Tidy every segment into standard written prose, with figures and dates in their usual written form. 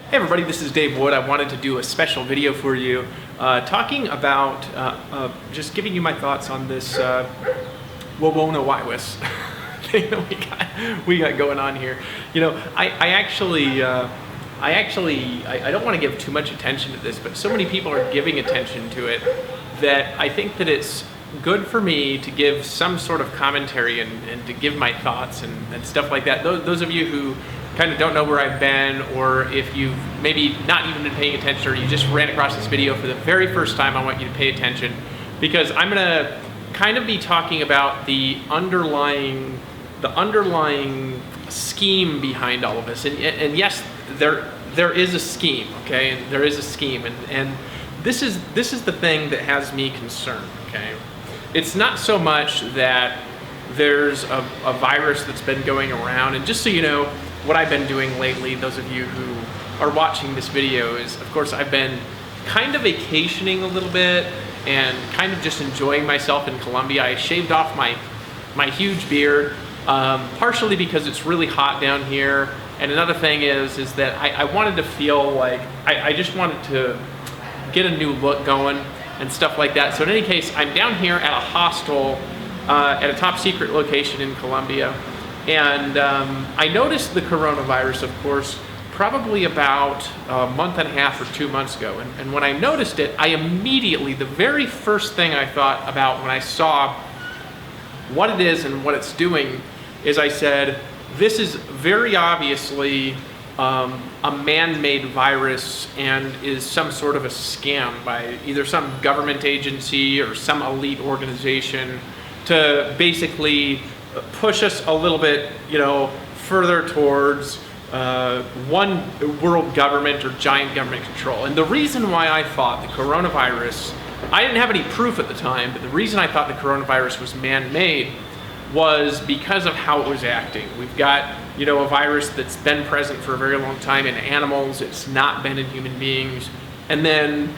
Hey everybody, this is Dave Wood. I wanted to do a special video for you talking about just giving you my thoughts on this Wowono thing that we got going on here. You know, I don't want to give too much attention to this, but so many people are giving attention to it that I think that it's good for me to give some sort of commentary and to give my thoughts and stuff like that. Those of you who kind of don't know where I've been, or if you've maybe not even been paying attention, or you just ran across this video for the very first time, I want you to pay attention, because I'm gonna kind of be talking about the underlying scheme behind all of this. And yes, there is a scheme, okay? And there is a scheme, and this is the thing that has me concerned, okay? It's not so much that there's a virus that's been going around, and just so you know, what I've been doing lately, those of you who are watching this video, is of course I've been kind of vacationing a little bit and kind of just enjoying myself in Colombia. I shaved off my huge beard, partially because it's really hot down here, and another thing is that I wanted to feel like I just wanted to get a new look going and stuff like that. So in any case, I'm down here at a hostel at a top secret location in Colombia. And I noticed the coronavirus, of course, probably about a month and a half or 2 months ago. And when I noticed it, I immediately, the very first thing I thought about when I saw what it is and what it's doing is I said, this is very obviously a man-made virus and is some sort of a scam by either some government agency or some elite organization to basically push us a little bit, you know, further towards one world government or giant government control. And the reason why I thought the coronavirus, I didn't have any proof at the time, but the reason I thought the coronavirus was man-made was because of how it was acting. We've got, you know, a virus that's been present for a very long time in animals. It's not been in human beings. And then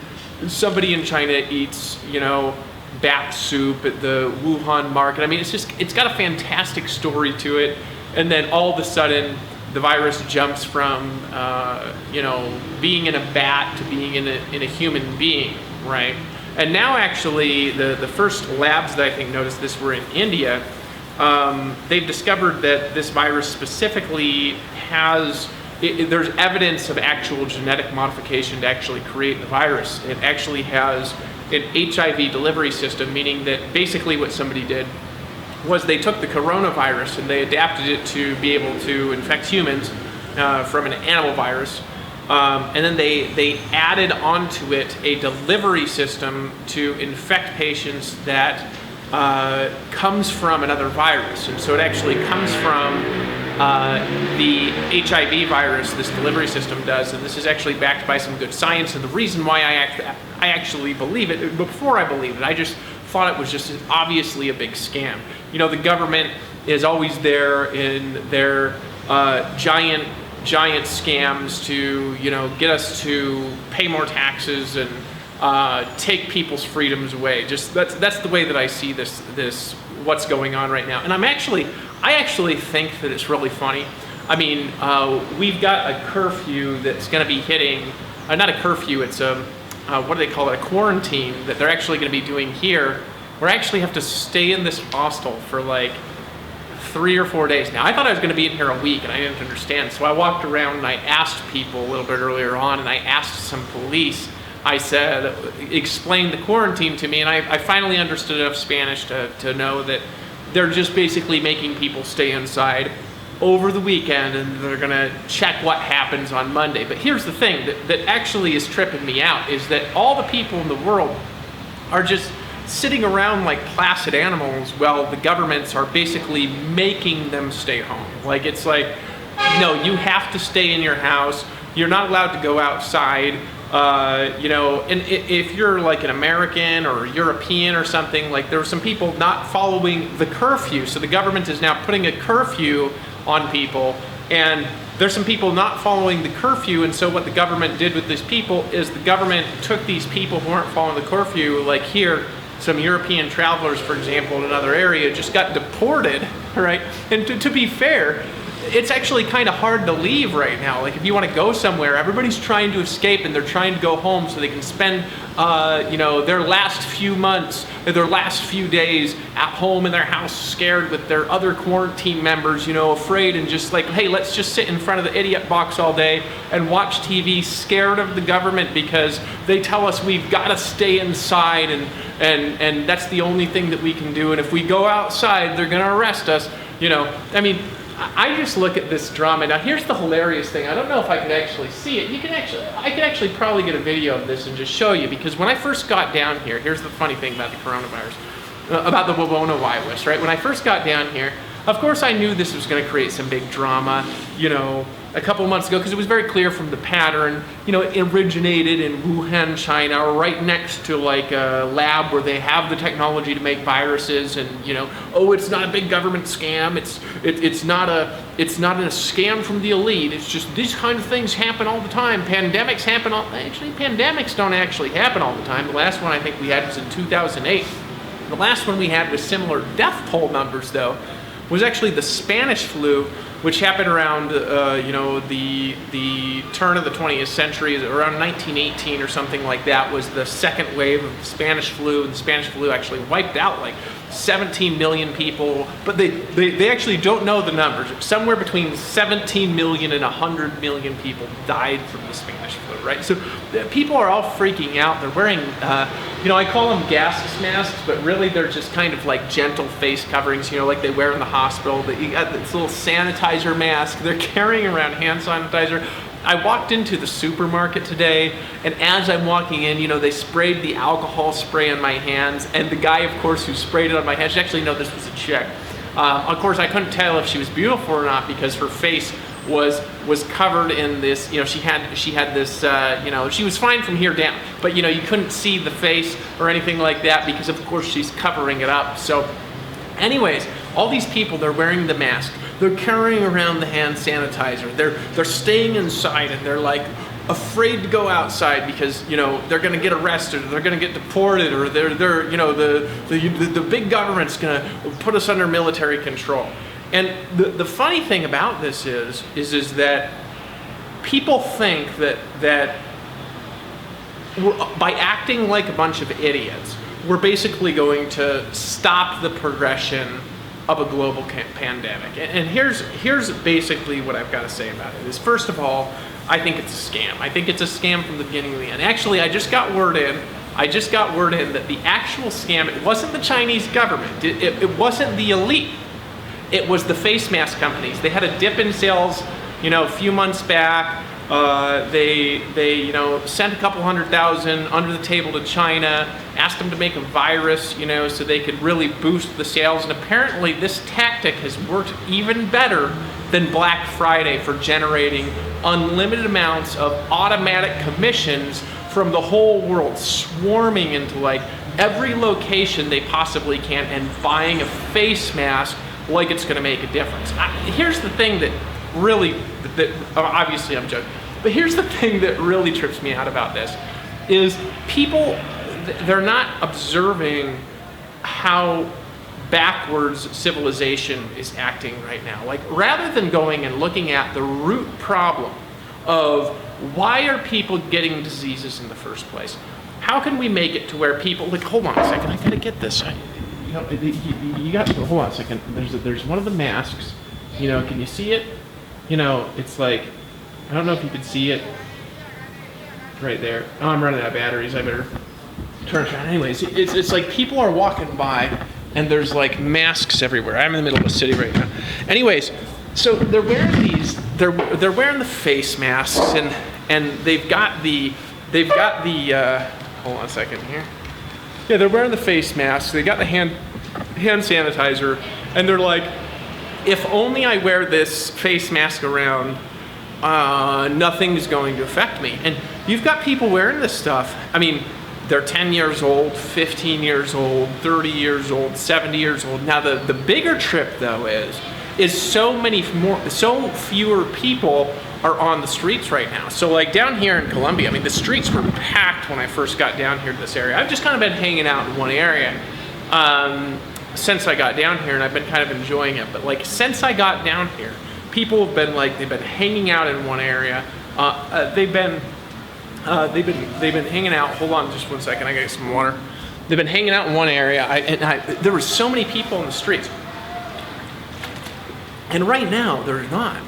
somebody in China eats, you know, bat soup at the Wuhan market. I mean, it's got a fantastic story to it. And then all of a sudden, the virus jumps from, you know, being in a bat to being in a human being, right? And now actually, the first labs that I think noticed this were in India. They've discovered that this virus specifically has, there's evidence of actual genetic modification to actually create the virus. It actually has an HIV delivery system, meaning that basically what somebody did was they took the coronavirus and they adapted it to be able to infect humans from an animal virus. And then they added onto it a delivery system to infect patients that comes from another virus. And so it actually comes from the HIV virus, this delivery system does, and this is actually backed by some good science. And the reason why I actually believe it, before I believed it, I just thought it was just obviously a big scam. You know, the government is always there in their giant scams to, you know, get us to pay more taxes and take people's freedoms away. Just that's the way that I see this what's going on right now. And I actually think that it's really funny. I mean, we've got a curfew that's going to be hitting, not a curfew, it's a, what do they call it, a quarantine that they're actually going to be doing here. We actually have to stay in this hostel for like 3 or 4 days now. I thought I was going to be in here a week and I didn't understand. So I walked around and I asked people a little bit earlier on, and I asked some police. I said, explain the quarantine to me, and I finally understood enough Spanish to know that they're just basically making people stay inside over the weekend, and they're gonna check what happens on Monday. But here's the thing that actually is tripping me out, is that all the people in the world are just sitting around like placid animals while the governments are basically making them stay home. Like, it's like, no, you have to stay in your house, you're not allowed to go outside. You know, and if you're like an American or European or something, like there were some people not following the curfew. So the government is now putting a curfew on people, and there's some people not following the curfew. And so what the government did with these people is the government took these people who aren't following the curfew, like here, some European travelers, for example, in another area, just got deported, right? And to be fair, it's actually kind of hard to leave right now. Like if you want to go somewhere, everybody's trying to escape and they're trying to go home so they can spend, you know, their last few months, their last few days at home in their house, scared with their other quarantine members, you know, afraid, and just like, hey, let's just sit in front of the idiot box all day and watch TV, scared of the government because they tell us we've got to stay inside, and that's the only thing that we can do. And if we go outside, they're going to arrest us. You know, I mean, I just look at this drama. Now, here's the hilarious thing. I don't know if I could actually see it. I could actually probably get a video of this and just show you, because when I first got down here, here's the funny thing about the coronavirus, about the coronavirus, right? When I first got down here, of course I knew this was going to create some big drama, you know, a couple months ago, because it was very clear from the pattern. You know, it originated in Wuhan, China, right next to like a lab where they have the technology to make viruses, and you know, oh, it's not a big government scam. It's not a scam from the elite. It's just these kind of things happen all the time. Pandemics happen actually, pandemics don't actually happen all the time. The last one I think we had was in 2008. The last one we had with similar death toll numbers, though, was actually the Spanish flu, which happened around, you know, the turn of the 20th century, around 1918 or something like that, was the second wave of Spanish flu. And the Spanish flu actually wiped out like 17 million people, but they actually don't know the numbers. Somewhere between 17 million and 100 million people died from the Spanish flu, right? So people are all freaking out. They're wearing, you know, I call them gas masks, but really they're just kind of like gentle face coverings, you know, like they wear in the hospital. You got this little sanitizer mask. They're carrying around hand sanitizer. I walked into the supermarket today, and as I'm walking in, you know, they sprayed the alcohol spray on my hands, and the guy, of course, who sprayed it on my hands, actually, no, this was a chick. Of course, I couldn't tell if she was beautiful or not because her face was covered in this, you know, she had this, you know, she was fine from here down, but, you know, you couldn't see the face or anything like that because, of course, she's covering it up. So anyways, all these people, they're wearing the mask. They're carrying around the hand sanitizer. They're staying inside, and they're like afraid to go outside because, you know, they're going to get arrested, or they're going to get deported, or they're you know, the big government's going to put us under military control. And the funny thing about this is that people think that by acting like a bunch of idiots, we're basically going to stop the progression of a global pandemic. And here's basically what I've got to say about it is, first of all, I think it's a scam. I think it's a scam from the beginning to the end. Actually, I just got word in that the actual scam, it wasn't the Chinese government. It wasn't the elite. It was the face mask companies. They had a dip in sales, you know, a few months back. They you know, sent a couple 100,000 under the table to China, asked them to make a virus, you know, so they could really boost the sales. And apparently this tactic has worked even better than Black Friday for generating unlimited amounts of automatic commissions from the whole world, swarming into like every location they possibly can and buying a face mask like it's going to make a difference. Here's the thing that really, obviously I'm joking, but here's the thing that really trips me out about this is people, they're not observing how backwards civilization is acting right now. Like, rather than going and looking at the root problem of why are people getting diseases in the first place, how can we make it to where people, like, hold on a second, I gotta get this. You know, you got, hold on a second, there's one of the masks, you know, can you see it? You know, it's like, I don't know if you can see it right there. Oh, I'm running out of batteries, I better turn it on. Anyways, it's like people are walking by and there's like masks everywhere. I'm in the middle of a city right now. Anyways, so they're wearing these, they're wearing the face masks, and they've got the hold on a second here. Yeah, they're wearing the face masks, they got the hand sanitizer, and they're like, if only I wear this face mask around, nothing's going to affect me. And you've got people wearing this stuff. I mean, they're 10 years old, 15 years old, 30 years old, 70 years old. Now the bigger trip though is so fewer people are on the streets right now. So like down here in Columbia, I mean, the streets were packed when I first got down here to this area. I've just kind of been hanging out in one area since I got down here, and I've been kind of enjoying it. But like since I got down here, people have been they've been hanging out in one area. They've been hanging out. Hold on, just 1 second. I gotta get some water. They've been hanging out in one area, there were so many people in the streets. And right now, there's not,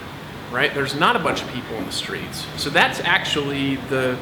right? There's not a bunch of people in the streets. So that's actually the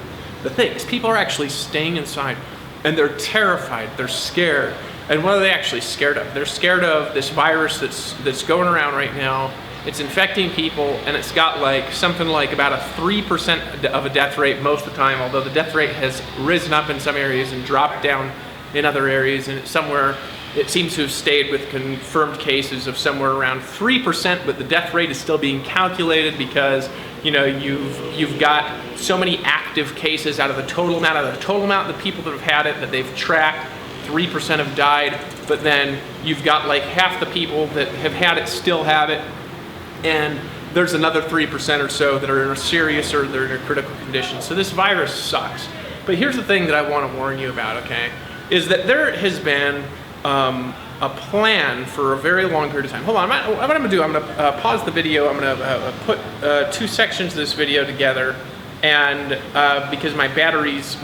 thing, is people are actually staying inside, and they're terrified, they're scared. And what are they actually scared of? They're scared of this virus that's going around right now. It's infecting people, and it's got something like about a 3% of a death rate most of the time, although the death rate has risen up in some areas and dropped down in other areas, and somewhere it seems to have stayed with confirmed cases of somewhere around 3%, but the death rate is still being calculated because you've got so many active cases out of the total amount of the people that have had it that they've tracked. 3% have died, but then you've got half the people that have had it still have it, and there's another 3% or so that are in a serious or they're in a critical condition. So this virus sucks. But here's the thing that I want to warn you about, okay? Is that there has been a plan for a very long period of time. Hold on, what I'm going to do, I'm going to pause the video. I'm going to put 2 sections of this video together, and because my battery's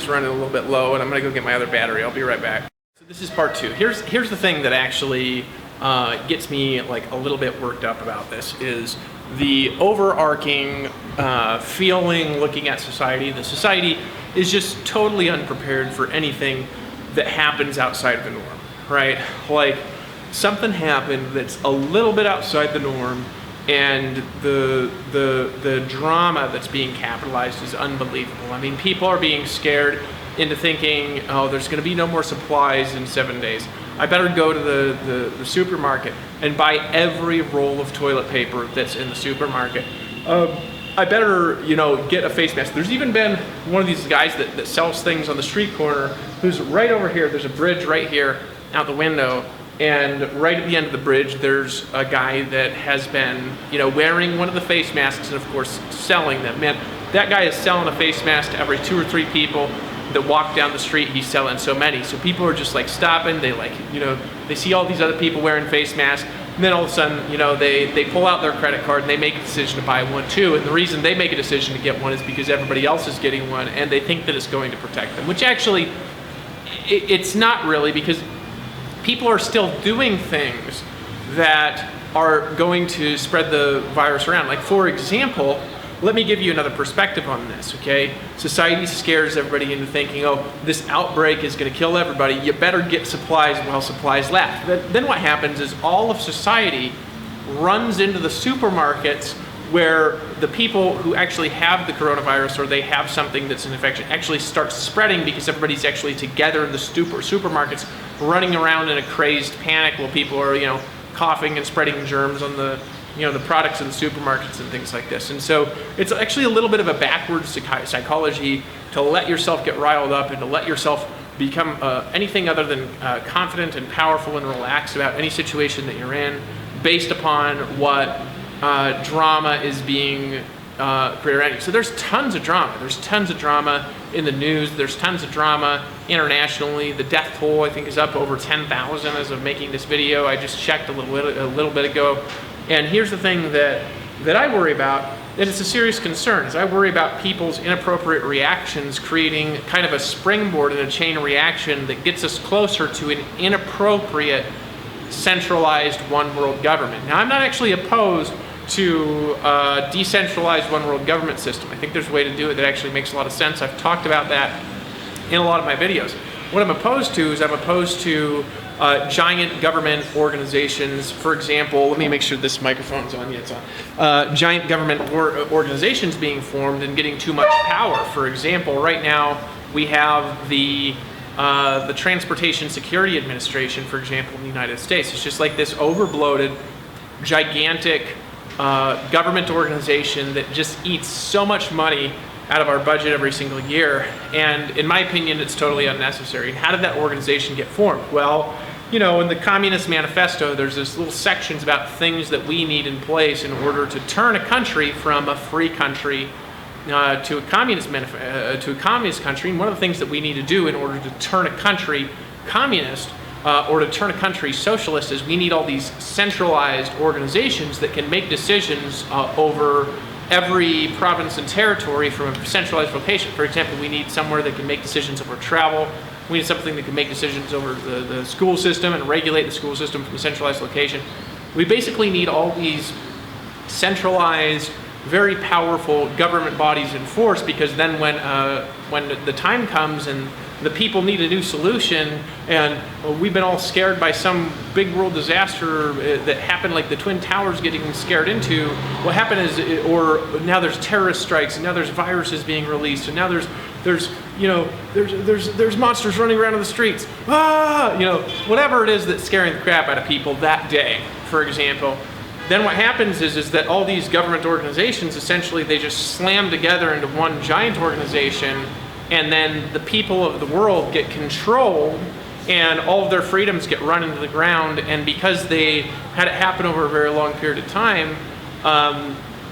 running a little bit low, and I'm going to go get my other battery. I'll be right back. So this is part 2. Here's the thing that actually gets me a little bit worked up about this, is the overarching feeling looking at society. The society is just totally unprepared for anything that happens outside of the norm, right? Something happened that's a little bit outside the norm, and the drama that's being capitalized is unbelievable. I mean, people are being scared into thinking, oh, there's going to be no more supplies in 7 days. I better go to the supermarket and buy every roll of toilet paper that's in the supermarket. I better, get a face mask. There's even been one of these guys that sells things on the street corner who's right over here. There's a bridge right here out the window, and right at the end of the bridge, there's a guy that has been, wearing one of the face masks and, of course, selling them. Man, that guy is selling a face mask to every 2 or 3 people that walk down the street. He's selling so many. So people are just stopping. They they see all these other people wearing face masks. And then all of a sudden, they pull out their credit card and they make a decision to buy one too. And the reason they make a decision to get one is because everybody else is getting one, and they think that it's going to protect them, which actually, it's not really, because people are still doing things that are going to spread the virus around. For example, let me give you another perspective on this, okay? Society scares everybody into thinking, oh, this outbreak is going to kill everybody. You better get supplies while supplies last. Then what happens is all of society runs into the supermarkets where the people who actually have the coronavirus, or they have something that's an infection, actually starts spreading because everybody's actually together in the supermarkets, running around in a crazed panic while people are, coughing and spreading germs on the products in the supermarkets and things like this. And so it's actually a little bit of a backwards psychology to let yourself get riled up and to let yourself become anything other than confident and powerful and relaxed about any situation that you're in, based upon what drama is being created around you. So there's tons of drama. There's tons of drama in the news. There's tons of drama internationally. The death toll, I think, is up over 10,000 as of making this video. I just checked a little bit ago. And here's the thing that I worry about, and it's a serious concern, is I worry about people's inappropriate reactions creating kind of a springboard in a chain reaction that gets us closer to an inappropriate centralized one world government. Now, I'm not actually opposed to a decentralized one world government system. I think there's a way to do it that actually makes a lot of sense. I've talked about that in a lot of my videos. What I'm opposed to is giant government organizations. For example, let me make sure this microphone's on. Yeah, it's on. Giant government organizations being formed and getting too much power. For example, right now we have the Transportation Security Administration, for example, in the United States. It's just like this overbloated, gigantic government organization that just eats so much money out of our budget every single year. And in my opinion, it's totally unnecessary. And how did that organization get formed? Well, in the Communist Manifesto, there's this little sections about things that we need in place in order to turn a country from a free country to a communist country. And one of the things that we need to do in order to turn a country communist or to turn a country socialist is we need all these centralized organizations that can make decisions over every province and territory from a centralized location. For example, we need somewhere that can make decisions over travel. We need something that can make decisions over the school system and regulate the school system from a centralized location. We basically need all these centralized, very powerful government bodies in force, because then when the time comes and the people need a new solution, and we've been all scared by some big world disaster that happened, like the Twin Towers getting scared into, what happened is, or now there's terrorist strikes, and now there's viruses being released, and now there's monsters running around in the streets, whatever it is that's scaring the crap out of people that day, for example. Then what happens is that all these government organizations, essentially, they just slam together into one giant organization, and then the people of the world get controlled, and all of their freedoms get run into the ground. And because they had it happen over a very long period of time,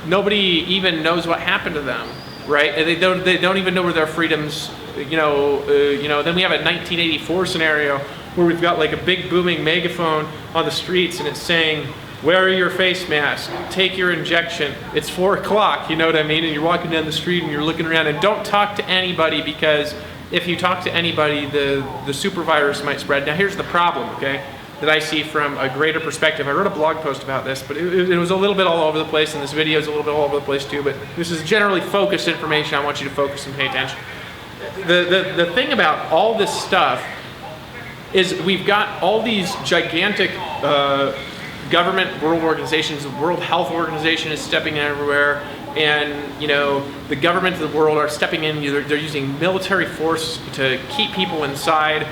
nobody even knows what happened to them, right? And they don't even know where their freedoms, then we have a 1984 scenario where we've got like a big booming megaphone on the streets, and it's saying, wear your face mask, take your injection, it's 4 o'clock, you know what I mean? And you're walking down the street and you're looking around, and don't talk to anybody, because if you talk to anybody, the super virus might spread. Now here's the problem, okay, that I see from a greater perspective. I wrote a blog post about this, but it was a little bit all over the place, and this video is a little bit all over the place too, but this is generally focused information. I want you to focus and pay attention. The thing about all this stuff is we've got all these gigantic government, world organizations. The World Health Organization is stepping in everywhere, and the government of the world are stepping in. They're using military force to keep people inside.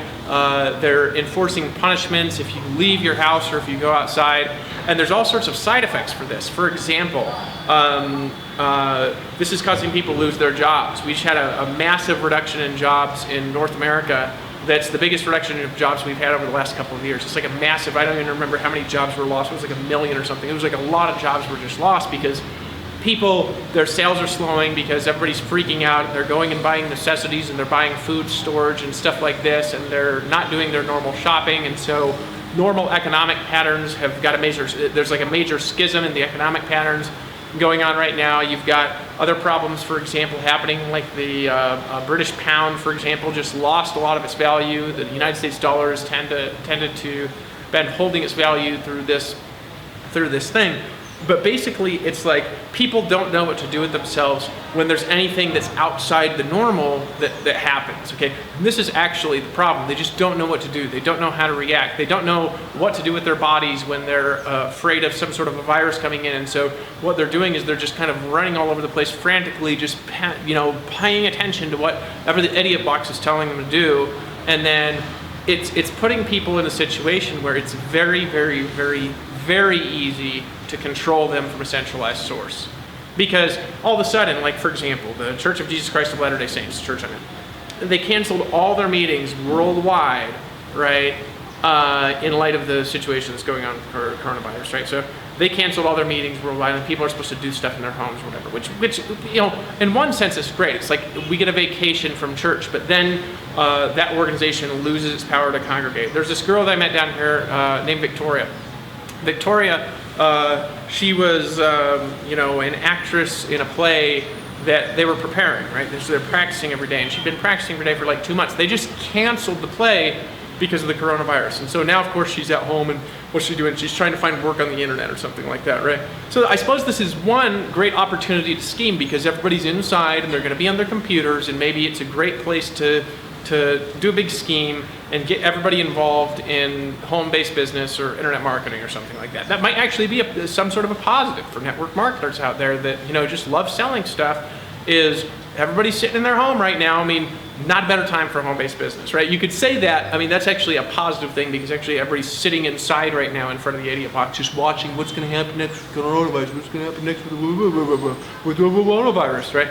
They're enforcing punishments if you leave your house or if you go outside, and there's all sorts of side effects for this. For example, this is causing people to lose their jobs. We just had a massive reduction in jobs in North America. That's the biggest reduction of jobs we've had over the last couple of years. It's like a massive, I don't even remember how many jobs were lost. It was like 1 million or something. It was like a lot of jobs were just lost because people, their sales are slowing because everybody's freaking out. They're going and buying necessities, and they're buying food storage and stuff like this, and they're not doing their normal shopping. And so normal economic patterns have got there's like a major schism in the economic patterns going on right now. You've got other problems, for example, happening, like the British pound, for example, just lost a lot of its value. The United States dollar has tended to been holding its value through this thing. But basically, it's like people don't know what to do with themselves when there's anything that's outside the normal that happens, okay? And this is actually the problem. They just don't know what to do. They don't know how to react. They don't know what to do with their bodies when they're afraid of some sort of a virus coming in. And so what they're doing is they're just kind of running all over the place frantically, just paying attention to whatever the idiot box is telling them to do. And then it's putting people in a situation where it's very, very, very, very easy to control them from a centralized source. Because all of a sudden, like for example, the Church of Jesus Christ of Latter-day Saints, church I'm in, they canceled all their meetings worldwide, right, in light of the situation that's going on for coronavirus, right? So they canceled all their meetings worldwide, and people are supposed to do stuff in their homes or whatever, which in one sense is great. It's like we get a vacation from church, but then that organization loses its power to congregate. There's this girl that I met down here named Victoria. Victoria, she was, an actress in a play that they were preparing, right? So they're practicing every day, and she'd been practicing every day for like 2 months. They just canceled the play because of the coronavirus. And so now, of course, she's at home, and what's she doing? She's trying to find work on the internet or something like that, right? So I suppose this is one great opportunity to scheme, because everybody's inside, and they're going to be on their computers, and maybe it's a great place to do a big scheme and get everybody involved in home-based business or internet marketing or something like that. That might actually be some sort of a positive for network marketers out there that just love selling stuff. Is everybody's sitting in their home right now? I mean, not a better time for a home-based business, right? You could say that. I mean, that's actually a positive thing, because actually everybody's sitting inside right now in front of the idiot box, just watching what's going to happen next with coronavirus, what's going to happen next with the coronavirus, right?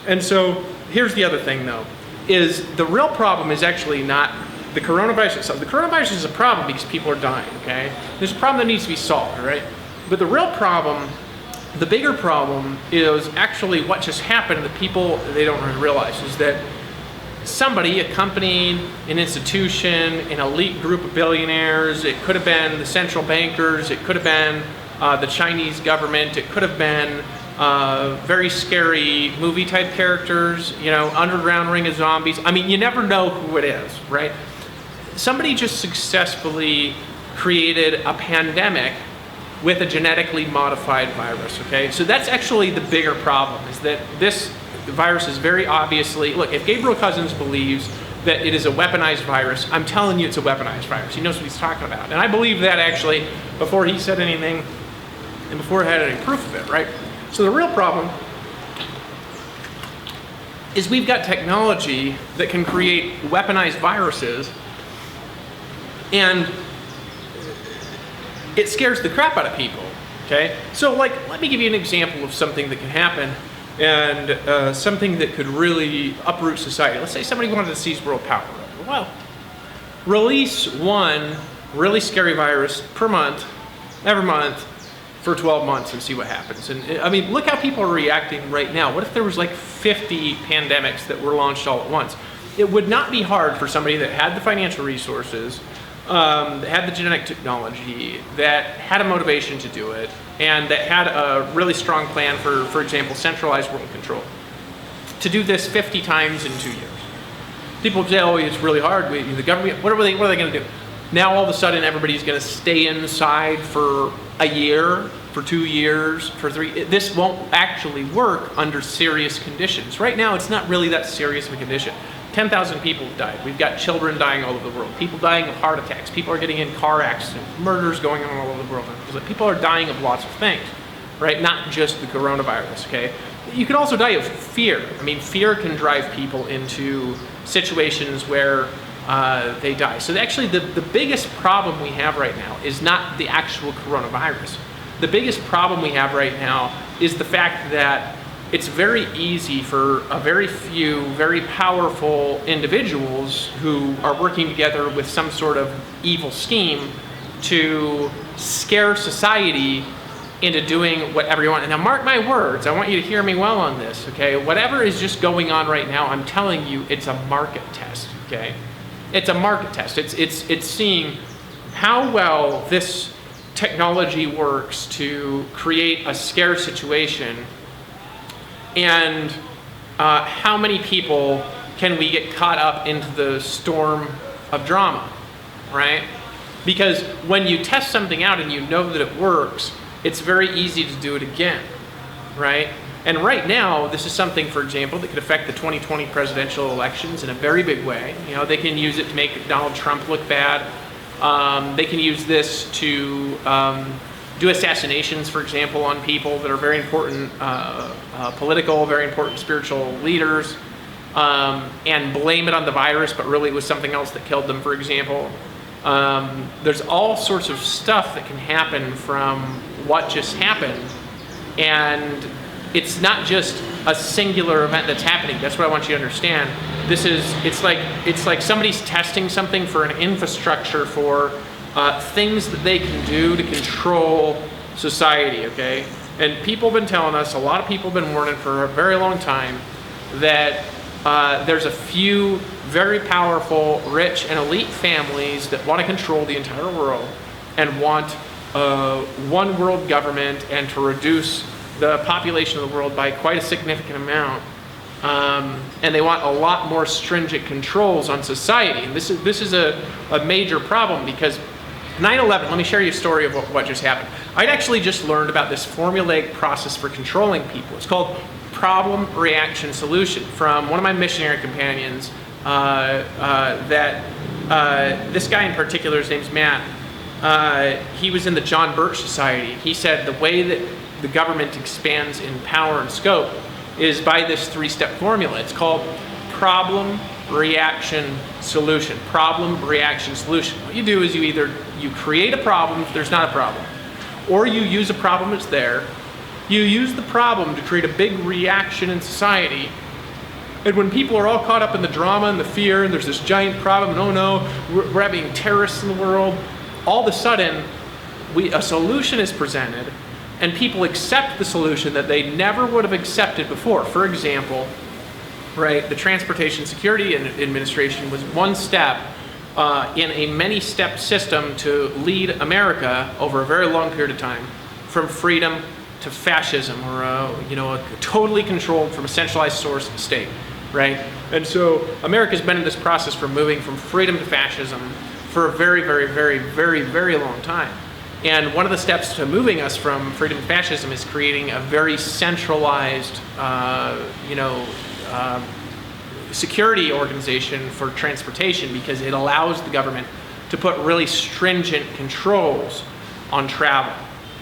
And so here's the other thing, though, is the real problem is actually not the coronavirus itself. The coronavirus is a problem because people are dying, okay? There's a problem that needs to be solved, right? But the real problem, the bigger problem, is actually what just happened that people, they don't really realize, is that somebody, a company, an institution, an elite group of billionaires. It could have been the central bankers. It could have been the Chinese government. It could have been very scary movie type characters, underground ring of zombies. I mean, you never know who it is, right? Somebody just successfully created a pandemic with a genetically modified virus, okay? So that's actually the bigger problem, is that this virus is very obviously, look, if Gabriel Cousins believes that it is a weaponized virus, I'm telling you it's a weaponized virus. He knows what he's talking about. And I believe that actually before he said anything and before I had any proof of it, right? So the real problem is we've got technology that can create weaponized viruses, and it scares the crap out of people, okay? So let me give you an example of something that can happen and something that could really uproot society. Let's say somebody wanted to seize world power. Well, release one really scary virus per month, every month, for 12 months and see what happens. And I mean, look how people are reacting right now. What if there was 50 pandemics that were launched all at once? It would not be hard for somebody that had the financial resources, that had the genetic technology, that had a motivation to do it, and that had a really strong plan for example, centralized world control, to do this 50 times in 2 years. People say, oh, it's really hard. The government, what are they going to do? Now all of a sudden everybody's going to stay inside for a year, for 2 years, for 3. This won't actually work under serious conditions. Right now it's not really that serious of a condition. 10,000 people have died. We've got children dying all over the world. People dying of heart attacks. People are getting in car accidents. Murders going on all over the world. People are dying of lots of things, right? Not just the coronavirus, okay? You can also die of fear. I mean, fear can drive people into situations where they die. So actually the biggest problem we have right now is not the actual coronavirus. The biggest problem we have right now is the fact that it's very easy for a very few very powerful individuals who are working together with some sort of evil scheme to scare society into doing whatever you want. And now mark my words, I want you to hear me well on this, okay? Whatever is just going on right now, I'm telling you, it's a market test, okay? It's a market test. It's seeing how well this technology works to create a scare situation, and how many people can we get caught up into the storm of drama, right? Because when you test something out and you know that it works, it's very easy to do it again, right? And right now, this is something, for example, that could affect the 2020 presidential elections in a very big way. They can use it to make Donald Trump look bad. They can use this to do assassinations, for example, on people that are very important political, very important spiritual leaders, and blame it on the virus, but really it was something else that killed them, for example. There's all sorts of stuff that can happen from what just happened, and it's not just a singular event that's happening. That's what I want you to understand. It's like somebody's testing something for an infrastructure for things that they can do to control society, okay? And people have been telling us, a lot of people have been warning for a very long time, that there's a few very powerful, rich, and elite families that want to control the entire world and want one world government and to reduce the population of the world by quite a significant amount. And they want a lot more stringent controls on society. And this is a major problem, because 9/11, let me share you a story of what just happened. I'd actually just learned about this formulaic process for controlling people. It's called problem, reaction, solution, from one of my missionary companions, this guy in particular, his name's Matt. He was in the John Birch Society. He said the way that the government expands in power and scope is by this 3-step formula. It's called problem, reaction, solution. Problem, reaction, solution. What you do is you create a problem if there's not a problem, or you use a problem that's there. You use the problem to create a big reaction in society, and when people are all caught up in the drama and the fear, and there's this giant problem, and oh no, we're having terrorists in the world, all of a sudden a solution is presented, and people accept the solution that they never would have accepted before. For example, right? The Transportation Security Administration was one step in a many-step system to lead America over a very long period of time from freedom to fascism, or a totally controlled from a centralized source state, right? And so America's been in this process from moving from freedom to fascism for a very, very, very, very, very long time. And one of the steps to moving us from freedom to fascism is creating a very centralized, security organization for transportation, because it allows the government to put really stringent controls on travel,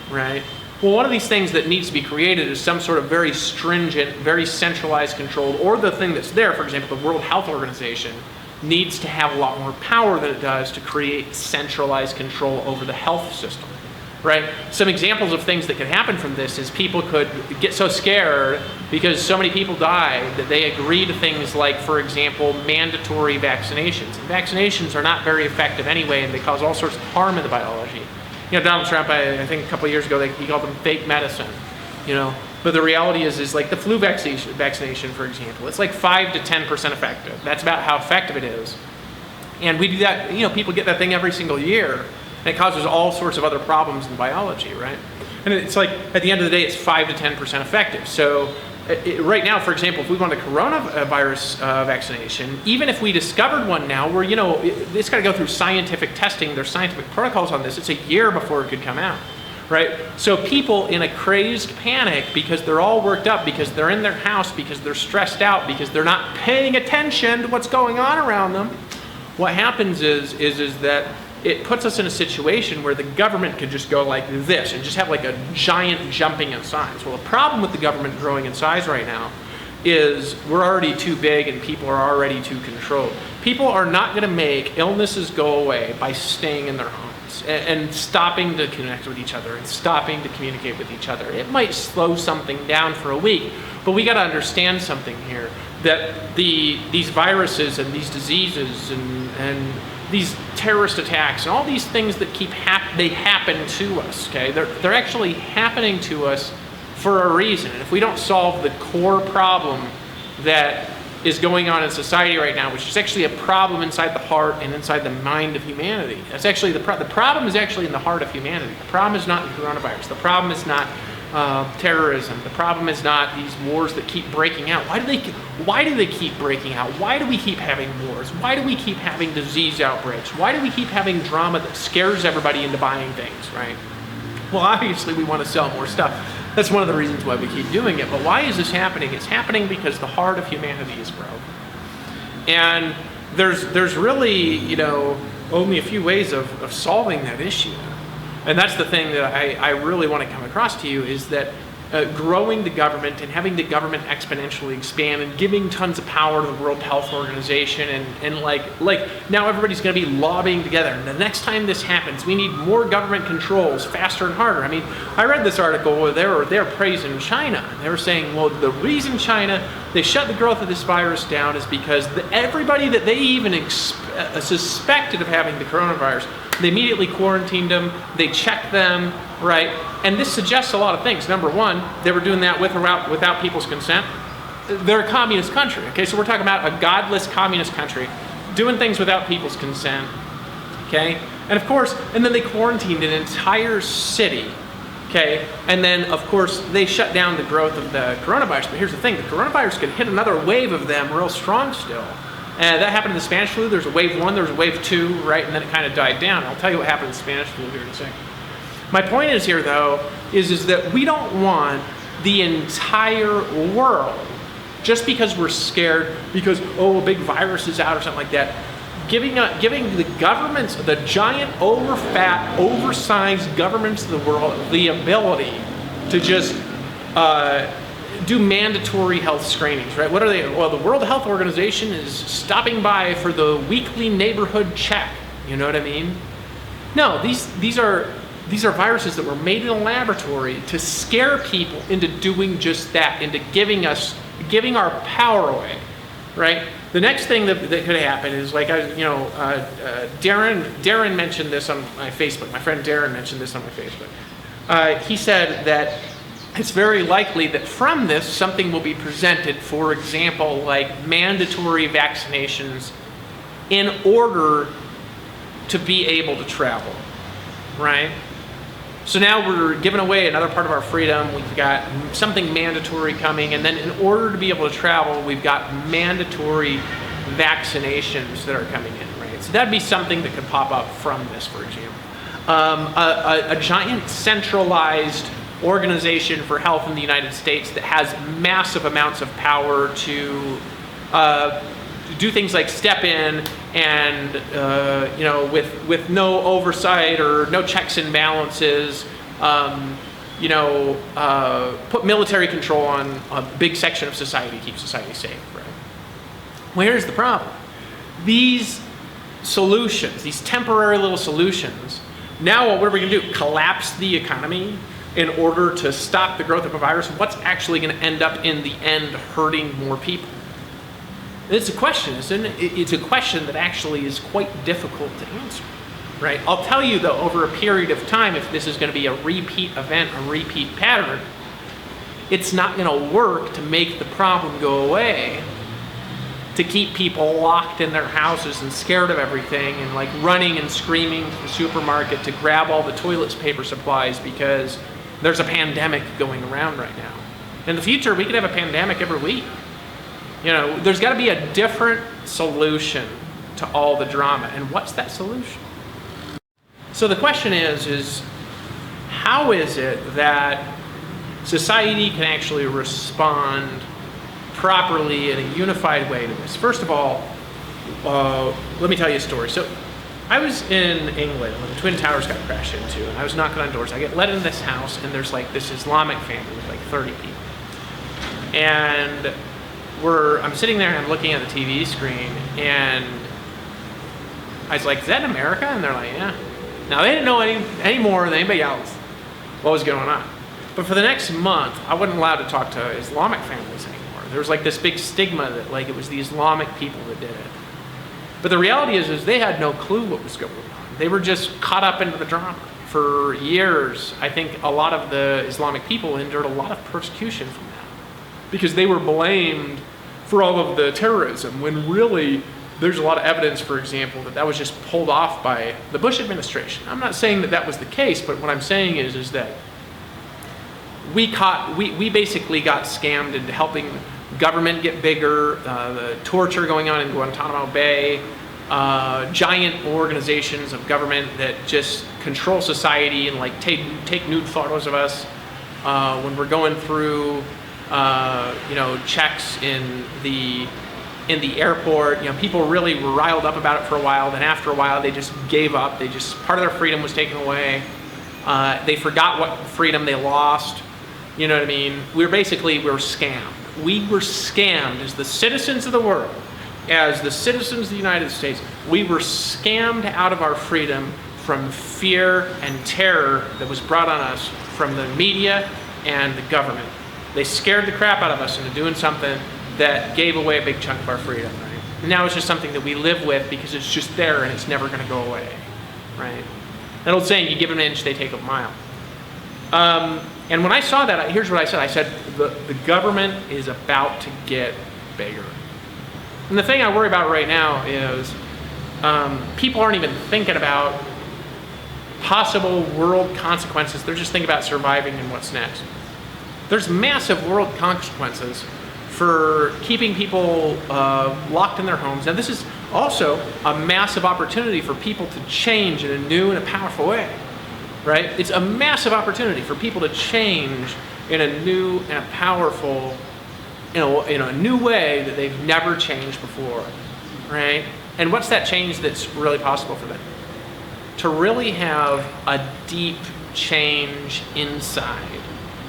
right? Well, one of these things that needs to be created is some sort of very stringent, very centralized control, or the thing that's there, for example, the World Health Organization needs to have a lot more power than it does to create centralized control over the health system, right? Some examples of things that could happen from this is people could get so scared because so many people died that they agree to things like, for example, mandatory vaccinations. And vaccinations are not very effective anyway, and they cause all sorts of harm in the biology. Donald Trump, I think a couple of years ago, he called them fake medicine, But the reality is like the flu vaccination, for example, it's like 5 to 10% effective. That's about how effective it is. And we do that, people get that thing every single year, and it causes all sorts of other problems in biology, right? And it's like, at the end of the day, it's 5 to 10% effective. So right now, for example, if we want a coronavirus vaccination, even if we discovered one now, where, it's got to go through scientific testing, there's scientific protocols on this, it's a year before it could come out, right? So people in a crazy panic because they're all worked up, because they're in their house, because they're stressed out, because they're not paying attention to what's going on around them, what happens is that it puts us in a situation where the government could just go like this and just have like a giant jumping in size. Well, the problem with the government growing in size right now is we're already too big and people are already too controlled. People are not going to make illnesses go away by staying in their homes and stopping to connect with each other and stopping to communicate with each other. It might slow something down for a week, but we got to understand something here, that these viruses and these diseases and these terrorist attacks and all these things that they happen to us, okay? They're actually happening to us for a reason. And if we don't solve the core problem that is going on in society right now, which is actually a problem inside the heart and inside the mind of humanity. That's actually the problem is actually in the heart of humanity. The problem is not the coronavirus. The problem is not terrorism. The problem is not these wars that keep breaking out. Why do they keep breaking out? Why do we keep having wars? Why do we keep having disease outbreaks? Why do we keep having drama that scares everybody into buying things, right? Well, obviously we want to sell more stuff. That's one of the reasons why we keep doing it. But why is this happening? It's happening because the heart of humanity is broken. And there's really, only a few ways of solving that issue. And that's the thing that I really want to come across to you, is that growing the government and having the government exponentially expand and giving tons of power to the World Health Organization and like now everybody's going to be lobbying together. And the next time this happens, we need more government controls, faster and harder. I mean, I read this article where they're praising China. They were saying, well, the reason China, they shut the growth of this virus down is because everybody that they even suspected of having the coronavirus, they immediately quarantined them, they checked them, right? And this suggests a lot of things. Number one, they were doing that with or without people's consent. They're a communist country, okay? So we're talking about a godless communist country doing things without people's consent, okay? And of course, and then they quarantined an entire city, okay? And then, of course, they shut down the growth of the coronavirus. But here's the thing, the coronavirus could hit another wave of them real strong still. That happened in the Spanish flu. There's a wave 1, there's a wave 2, right? And then it kind of died down. I'll tell you what happened in the Spanish flu here in a second. My point is here, though, is that we don't want the entire world, just because we're scared, because, a big virus is out or something like that, giving the governments, the giant, overfat, oversized governments of the world, the ability to just do mandatory health screenings, right? What are they? Well, the World Health Organization is stopping by for the weekly neighborhood check. You know what I mean? No, these are viruses that were made in a laboratory to scare people into doing just that, into giving our power away, right? The next thing that could happen is, like, Darren mentioned this on my Facebook. My friend Darren mentioned this on my Facebook. He said that it's very likely that from this something will be presented, for example, like mandatory vaccinations in order to be able to travel, right? So now we're giving away another part of our freedom. We've got something mandatory coming, and then in order to be able to travel, we've got mandatory vaccinations that are coming in, right? So that'd be something that could pop up from this, for example. A giant centralized organization for health in the United States that has massive amounts of power to do things like step in and with no oversight or no checks and balances, put military control on a big section of society, keep society safe, right? Where's the problem? These solutions, these temporary little solutions, now what are we going to do? Collapse the economy in order to stop the growth of a virus? What's actually going to end up in the end hurting more people? It's a question, isn't it? It's a question that actually is quite difficult to answer, right? I'll tell you though, over a period of time, if this is going to be a repeat event, a repeat pattern, it's not going to work to make the problem go away, to keep people locked in their houses and scared of everything and like running and screaming to the supermarket to grab all the toilet paper supplies because there's a pandemic going around right now. In the future, we could have a pandemic every week. There's got to be a different solution to all the drama. And what's that solution? So the question is how is it that society can actually respond properly in a unified way to this? First of all, let me tell you a story. So I was in England when the Twin Towers got crashed into, and I was knocking on doors. I get let into this house, and there's like this Islamic family with like 30 people. And I'm sitting there and I'm looking at the TV screen, and I was like, is that in America? And they're like, yeah. Now, they didn't know any more than anybody else what was going on. But for the next month, I wasn't allowed to talk to Islamic families anymore. There was like this big stigma that like it was the Islamic people that did it. But the reality is they had no clue what was going on. They were just caught up into the drama. For years, I think a lot of the Islamic people endured a lot of persecution from that because they were blamed for all of the terrorism, when really there's a lot of evidence, for example, that was just pulled off by the Bush administration. I'm not saying that was the case, but what I'm saying is that we basically got scammed into helping government get bigger, the torture going on in Guantanamo Bay, giant organizations of government that just control society and like take nude photos of us when we're going through checks in the airport. People really were riled up about it for a while. Then after a while, they just gave up. Part of their freedom was taken away. They forgot what freedom they lost. You know what I mean? We were scammed. We were scammed as the citizens of the world, as the citizens of the United States. We were scammed out of our freedom from fear and terror that was brought on us from the media and the government. They scared the crap out of us into doing something that gave away a big chunk of our freedom, right? And now it's just something that we live with because it's just there and it's never going to go away, right? That old saying, you give an inch, they take a mile. And when I saw that, here's what I said. I said, the government is about to get bigger. And the thing I worry about right now is people aren't even thinking about possible world consequences. They're just thinking about surviving and what's next. There's massive world consequences for keeping people locked in their homes. Now, this is also a massive opportunity for people to change in a new and a powerful way, right? It's a massive opportunity for people to change in a new and a powerful, in a new way that they've never changed before, right? And what's that change that's really possible for them? To really have a deep change inside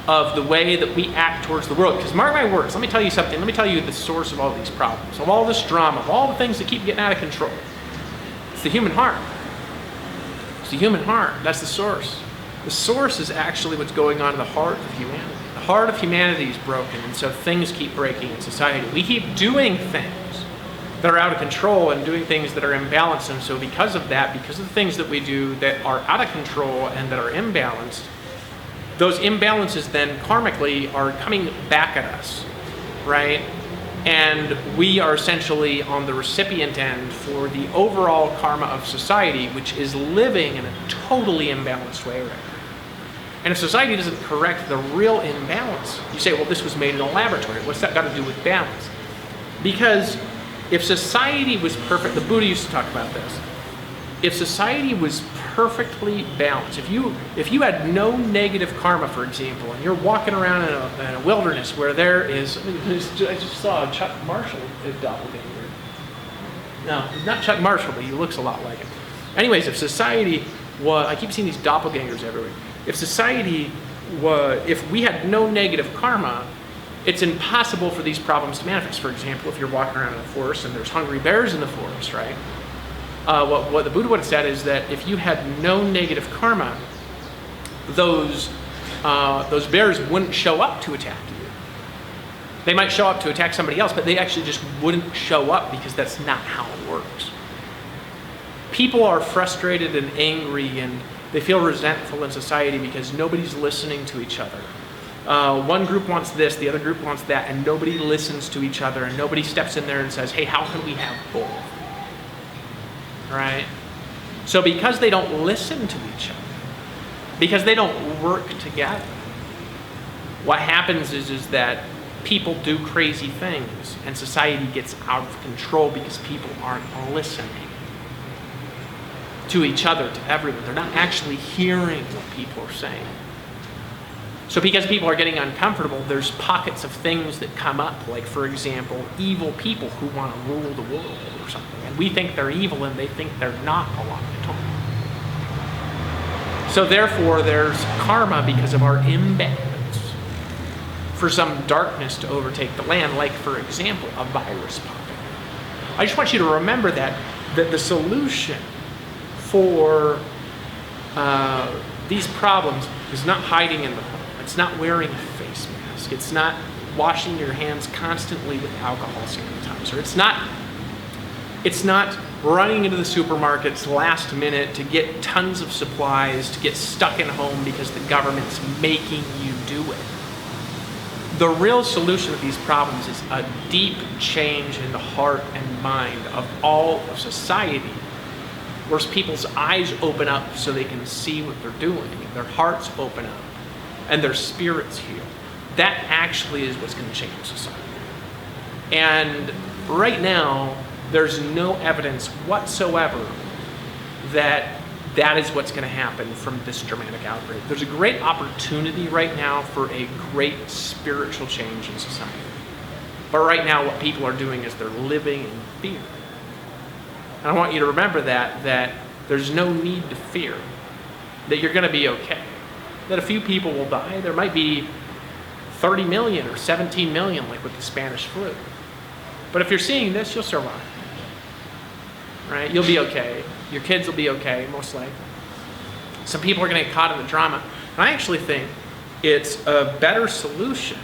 of the way that we act towards the world. Because mark my words, let me tell you something. Let me tell you the source of all these problems, of all this drama, of all the things that keep getting out of control. It's the human heart. It's the human heart. That's the source. The source is actually what's going on in the heart of humanity. The heart of humanity is broken, and so things keep breaking in society. We keep doing things that are out of control and doing things that are imbalanced, and so because of that, because of the things that we do that are out of control and that are imbalanced, those imbalances then karmically are coming back at us, right? And we are essentially on the recipient end for the overall karma of society, which is living in a totally imbalanced way right now. And if society doesn't correct the real imbalance, you say, well, this was made in a laboratory. What's that got to do with balance? Because if society was perfect, the Buddha used to talk about this. If society was perfectly balanced, if you had no negative karma, for example, and you're walking around in a wilderness where there is, I just saw a Chuck Marshall doppelganger. No, he's not Chuck Marshall, but he looks a lot like him. Anyways, if society was, I keep seeing these doppelgangers everywhere. If society was, if we had no negative karma, it's impossible for these problems to manifest. For example, if you're walking around in a forest and there's hungry bears in the forest, right? What the Buddha would have said is that if you had no negative karma, those bears wouldn't show up to attack you. They might show up to attack somebody else, but they actually just wouldn't show up because that's not how it works. People are frustrated and angry and they feel resentful in society because nobody's listening to each other. One group wants this, the other group wants that, and nobody listens to each other, and nobody steps in there and says, hey, how can we have both? Right? So because they don't listen to each other, because they don't work together, what happens is that people do crazy things, and society gets out of control because people aren't listening to each other, to everyone. They're not actually hearing what people are saying. So because people are getting uncomfortable, there's pockets of things that come up, like, for example, evil people who want to rule the world or something. And we think they're evil and they think they're not a lot of the time. So therefore, there's karma because of our imbalance for some darkness to overtake the land, like, for example, a virus popping. I just want you to remember that the solution for these problems is not hiding in the home. It's not wearing a face mask. It's not washing your hands constantly with alcohol sanitizer. It's not running into the supermarkets last minute to get tons of supplies, to get stuck in home because the government's making you do it. The real solution to these problems is a deep change in the heart and mind of all of society, where people's eyes open up so they can see what they're doing, their hearts open up, and their spirits heal. That actually is what's going to change society. And right now, there's no evidence whatsoever that that is what's going to happen from this dramatic outbreak. There's a great opportunity right now for a great spiritual change in society. But right now, what people are doing is they're living in fear. And I want you to remember that there's no need to fear, that you're going to be okay, that a few people will die. There might be 30 million or 17 million, like with the Spanish flu. But if you're seeing this, you'll survive, right? You'll be okay. Your kids will be okay, most likely. Some people are going to get caught in the drama. And I actually think it's a better solution,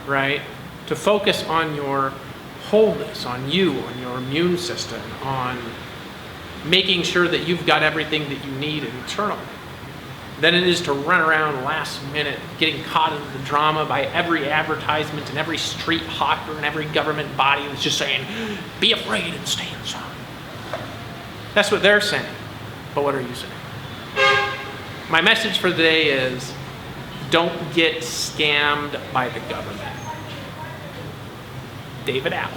right, to focus on your wholeness, on you, on your immune system, on making sure that you've got everything that you need internally, than it is to run around last minute getting caught in the drama by every advertisement and every street hawker and every government body that's just saying, be afraid and stay inside. That's what they're saying. But what are you saying? My message for the day is, don't get scammed by the government. David out.